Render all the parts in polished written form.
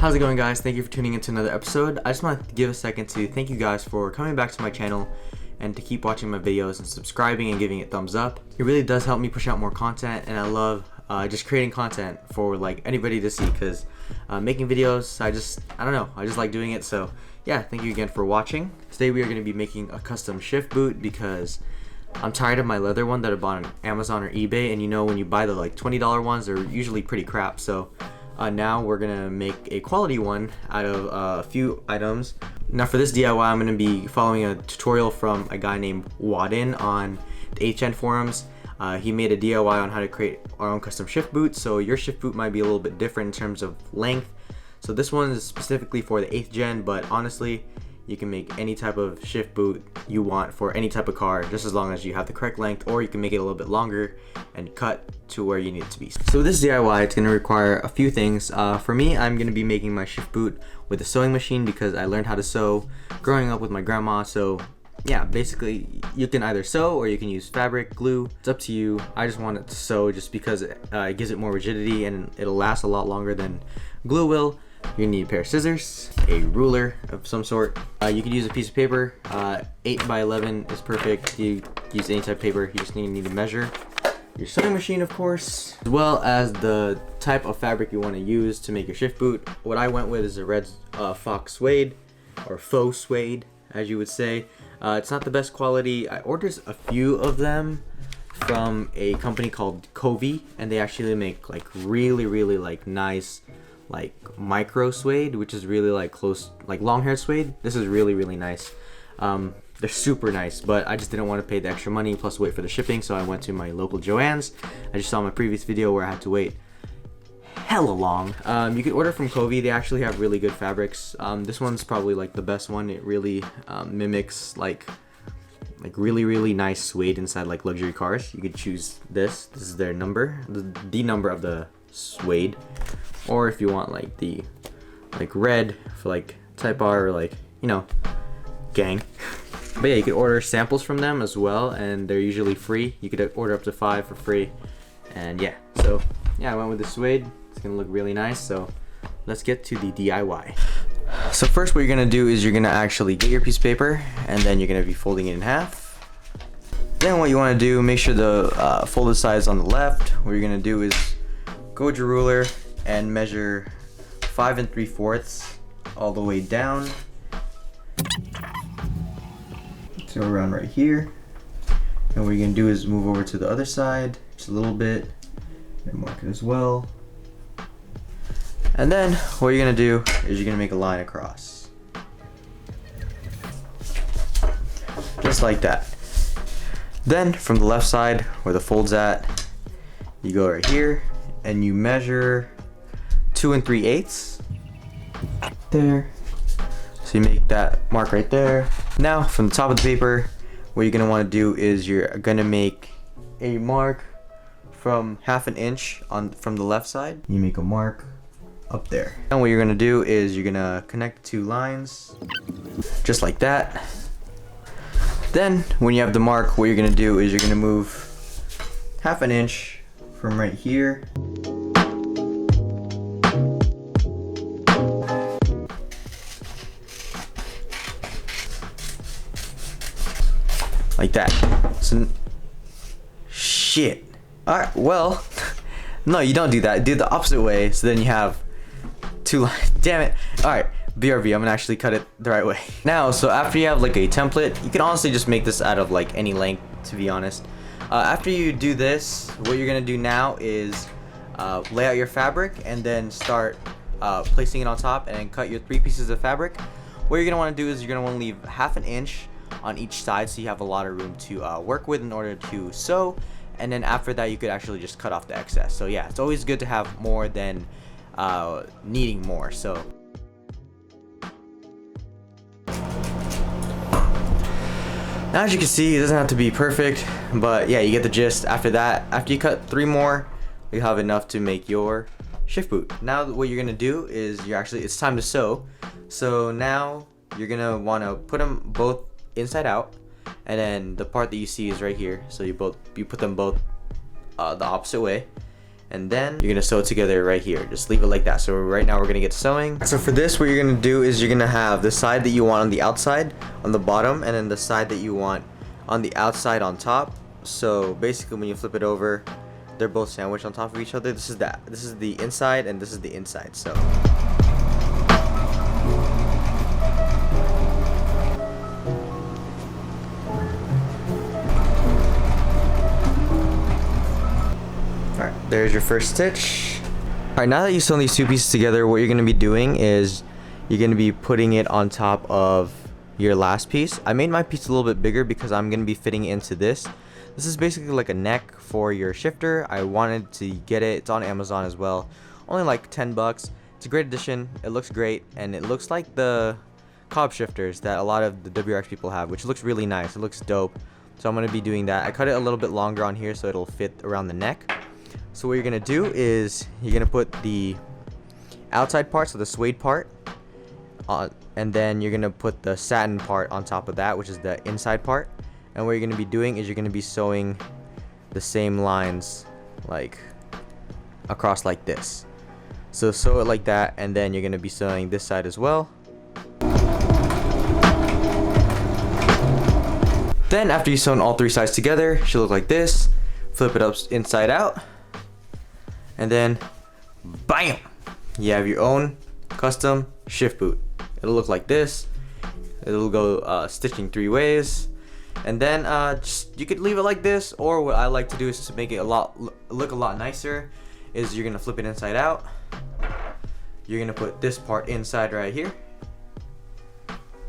How's it going, guys? Thank you for tuning into another episode. I just want to give a second to thank you guys for coming back to my channel and to keep watching my videos and subscribing and giving it thumbs up. It really does help me push out more content, and I love just creating content for like anybody to see, because making videos, I just like doing it. So yeah, thank you again for watching. Today we are going to be making a custom shift boot because I'm tired of my leather one that I bought on Amazon or eBay, and you know when you buy the like $20 ones, they're usually pretty crap. So now we're gonna make a quality one out of a few items. Now for this DIY, I'm gonna be following a tutorial from a guy named Wadin on the HN forums. He made a DIY on how to create our own custom shift boot, so your shift boot might be a little bit different in terms of length. So this one is specifically for the 8th gen, but honestly, you can make any type of shift boot you want for any type of car, just as long as you have the correct length, or you can make it a little bit longer and cut to where you need it to be. So this DIY, it's going to require a few things. For me, I'm going to be making my shift boot with a sewing machine because I learned how to sew growing up with my grandma. So yeah, basically you can either sew or you can use fabric, glue. It's up to you. I just want it to sew just because it gives it more rigidity and it'll last a lot longer than glue will. You need a pair of scissors, a ruler of some sort. You could use a piece of paper. 8 by 11 is perfect. You use any type of paper. You just need to measure. Your sewing machine, of course, as well as the type of fabric you want to use to make your shift boot. What I went with is a red fox suede, or faux suede, as you would say. It's not the best quality. I ordered a few of them from a company called Covey, and they actually make like really like nice like micro suede, which is really like close, like long hair suede. This is really nice. They're super nice, but I just didn't want to pay the extra money plus wait for the shipping, so I went to my local Joann's. I just saw my previous video where I had to wait hella long. You can order from Covey. They actually have really good fabrics. This one's probably like the best one. It really mimics like really nice suede inside like luxury cars. You could choose this. This is their number, the number of the suede. Or if you want like the red for like Type R or like, you know, gang. But yeah, you could order samples from them as well, and they're usually free. You could order up to 5 for free. And yeah, so yeah, I went with the suede. It's gonna look really nice, so let's get to the DIY. So first what you're gonna do is you're gonna actually get your piece of paper, and then you're gonna be folding it in half. Then what you wanna do, make sure the folded side is on the left. What you're gonna do is go with your ruler and measure 5 3/4 all the way down. So around right here. And what you're gonna do is move over to the other side just a little bit and mark it as well. And then what you're gonna do is you're gonna make a line across. Just like that. Then from the left side where the fold's at, you go right here and you measure 2 3/8 there. So you make that mark right there. Now from the top of the paper, what you're gonna want to do is you're gonna make a mark from 1/2 inch from the left side. You make a mark up there. And what you're gonna do is you're gonna connect the 2 lines just like that. Then when you have the mark, what you're gonna do is you're gonna move 1/2 inch from right here like that. So shit. Alright, well, no, you don't do that. Do it the opposite way, so then you have 2 lines. Damn it. Alright, BRB, I'm gonna actually cut it the right way. Now, so after you have like a template, you can honestly just make this out of like any length, to be honest. After you do this, what you're gonna do now is lay out your fabric and then start placing it on top and then cut your 3 pieces of fabric. What you're gonna wanna do is you're gonna wanna leave 1/2 inch on each side, so you have a lot of room to work with in order to sew, and then after that you could actually just cut off the excess. So yeah, it's always good to have more than needing more. So now as you can see, it doesn't have to be perfect, but yeah, you get the gist. After that, after you cut 3 more, you have enough to make your shift boot. Now what you're gonna do is it's time to sew. So now you're gonna want to put them both inside out, and then the part that you see is right here, so you put them both the opposite way, and then you're gonna sew it together right here. Just leave it like that. So right now we're gonna get sewing. So for this, what you're gonna do is you're gonna have the side that you want on the outside on the bottom, and then the side that you want on the outside on top. So basically when you flip it over, they're both sandwiched on top of each other. This is the inside, and this is the inside. So alright, there's your first stitch. Alright, now that you've sewn these two pieces together, what you're going to be doing is you're going to be putting it on top of your last piece. I made my piece a little bit bigger because I'm going to be fitting it into this. This is basically like a neck for your shifter. I wanted to get it. It's on Amazon as well. Only like 10 bucks. It's a great addition. It looks great, and it looks like the cob shifters that a lot of the WRX people have, which looks really nice. It looks dope. So I'm going to be doing that. I cut it a little bit longer on here so it'll fit around the neck. So what you're going to do is you're going to put the outside part, so the suede part, on, and then you're going to put the satin part on top of that, which is the inside part. And what you're going to be doing is you're going to be sewing the same lines like across like this. So sew it like that, and then you're going to be sewing this side as well. Then after you've sewn all three sides together, it should look like this. Flip it up inside out, and then bam, you have your own custom shift boot. It'll look like this. It'll go stitching 3 ways. And then you could leave it like this, or what I like to do is to make it look a lot nicer is you're gonna flip it inside out. You're gonna put this part inside right here,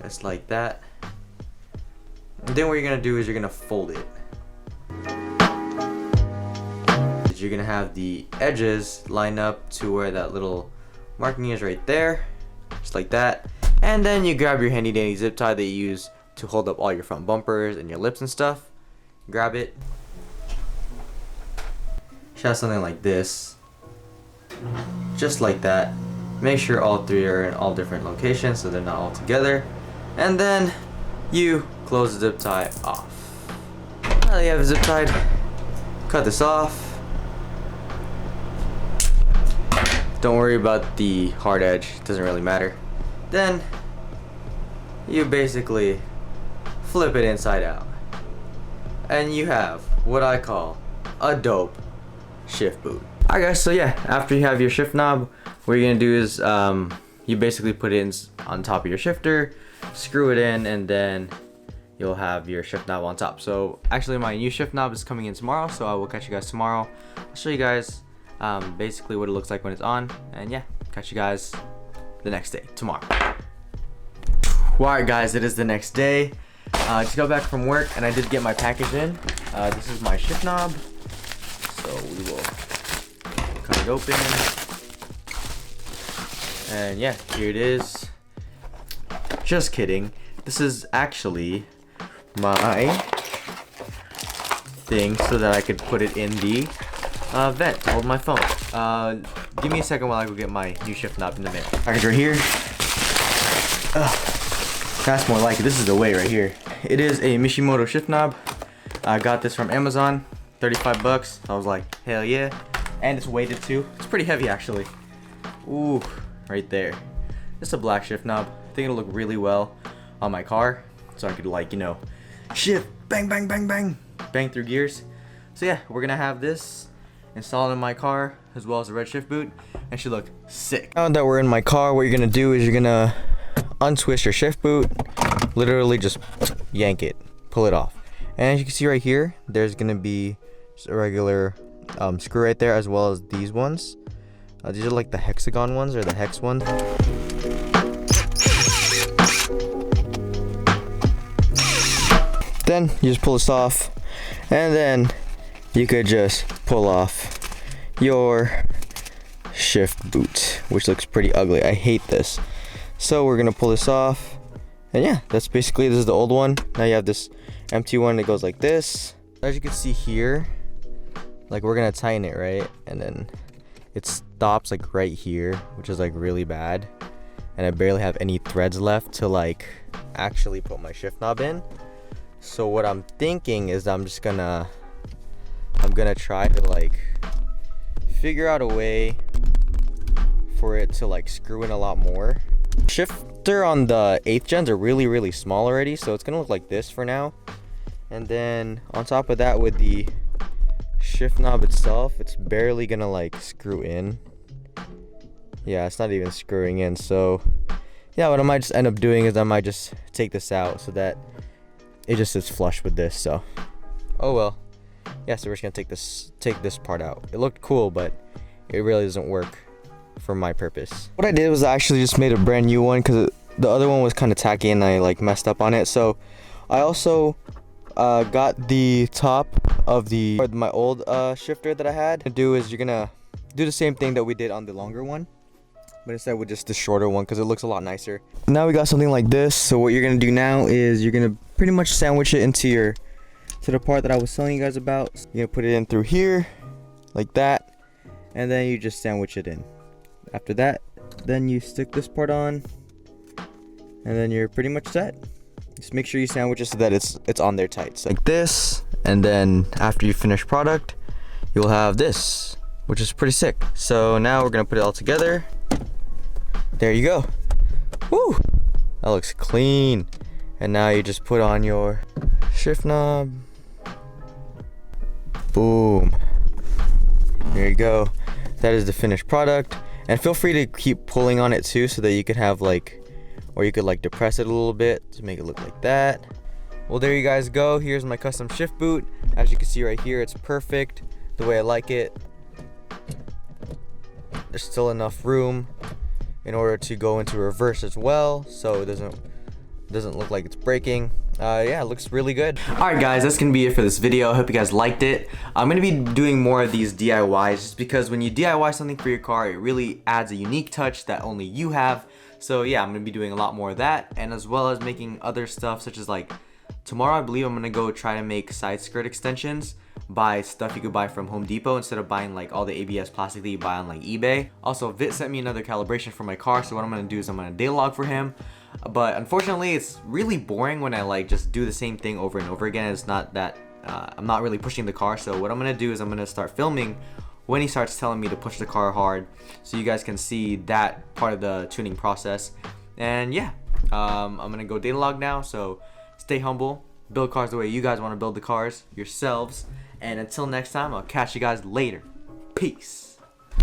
just like that. And then what you're gonna do is you're gonna fold it. You're gonna have the edges line up to where that little marking is right there, just like that. And then you grab your handy dandy zip tie that you use to hold up all your front bumpers and your lips and stuff. Grab it. Should have something like this, just like that. Make sure all three are in all different locations so they're not all together, and then you close the zip tie off. Now that you have it zip tied, cut this off. Don't worry about the hard edge, it doesn't really matter. Then you basically flip it inside out, and you have what I call a dope shift boot. Alright guys, so yeah, after you have your shift knob, what you're gonna do is you basically put it in on top of your shifter, screw it in, and then you'll have your shift knob on top. So actually my new shift knob is coming in tomorrow, so I will catch you guys tomorrow. I'll show you guys basically what it looks like when it's on, and yeah, catch you guys the next day, tomorrow. Alright guys, it is the next day. I just got back from work and I did get my package in. This is my shift knob, so we will cut it open, and yeah, here it is. Just kidding, this is actually my thing so that I could put it in the vent to hold my phone. Give me a second while I go get my new shift knob in the vent. Package right here. That's more like it. This is the way right here. It is a Mishimoto shift knob. I got this from Amazon, 35 bucks. I was like, hell yeah. And it's weighted too. It's pretty heavy actually. Ooh, right there. It's a black shift knob. I think it'll look really well on my car, so I could, like, you know, shift, bang, bang, bang, bang, bang through gears. So yeah, we're gonna have this installed in my car, as well as the red shift boot, and should look sick. Now that we're in my car, what you're gonna do is you're gonna untwist your shift boot, literally just yank it, pull it off. And as you can see right here, there's gonna be just a regular screw right there, as well as these ones. These are like the hexagon ones, or the hex ones. Then you just pull this off, and then you could just pull off your shift boot, which looks pretty ugly. I hate this. So we're gonna pull this off, and yeah, that's basically, this is the old one. Now you have this empty one that goes like this. As you can see here, like, we're gonna tighten it, right? And then it stops like right here, which is like really bad. And I barely have any threads left to like actually put my shift knob in. So what I'm thinking is I'm gonna try to like figure out a way for it to like screw in a lot more. Shifter on the 8th gens are really small already, so it's gonna look like this for now. And then on top of that, with the shift knob itself, it's barely gonna like screw in. Yeah, it's not even screwing in. So yeah, what I might just end up doing is I might just take this out so that it just sits flush with this. So oh well. Yeah, so we're just gonna take this part out. It looked cool, but it really doesn't work for my purpose. What I did was I actually just made a brand new one because the other one was kind of tacky and I like messed up on it. So I also got the top of my old shifter that I had. What to do is you're gonna do the same thing that we did on the longer one, but instead with just the shorter one because it looks a lot nicer. Now we got something like this. So what you're gonna do now is you're gonna pretty much sandwich it into the part that I was telling you guys about. You're gonna put it in through here like that, and then you just sandwich it in. After that, then you stick this part on, and then you're pretty much set. Just make sure you sandwich it so that it's on there tight, so like this. And then after you finish product, you'll have this, which is pretty sick. So now we're gonna put it all together. There you go. Woo! That looks clean. And now you just put on your shift knob. Boom. There you go. That is the finished product. And feel free to keep pulling on it too, so that you could have like, or you could like depress it a little bit to make it look like that. Well, there you guys go. Here's my custom shift boot. As you can see right here, it's perfect the way I like it. There's still enough room in order to go into reverse as well, so it doesn't look like it's breaking. Yeah, it looks really good. Alright guys, that's gonna be it for this video. I hope you guys liked it. I'm gonna be doing more of these DIYs just because when you DIY something for your car, it really adds a unique touch that only you have. So yeah, I'm gonna be doing a lot more of that, and as well as making other stuff such as like tomorrow I believe I'm gonna go try to make side skirt extensions by stuff you could buy from Home Depot instead of buying like all the ABS plastic that you buy on like eBay. Also, Vit sent me another calibration for my car, so what I'm gonna do is I'm gonna data log for him. But unfortunately, it's really boring when I like just do the same thing over and over again. It's not that I'm not really pushing the car. So what I'm gonna do is I'm gonna start filming when he starts telling me to push the car hard, so you guys can see that part of the tuning process. And yeah, I'm gonna go data log now. So stay humble, build cars the way you guys want to build the cars yourselves. And until next time, I'll catch you guys later. Peace.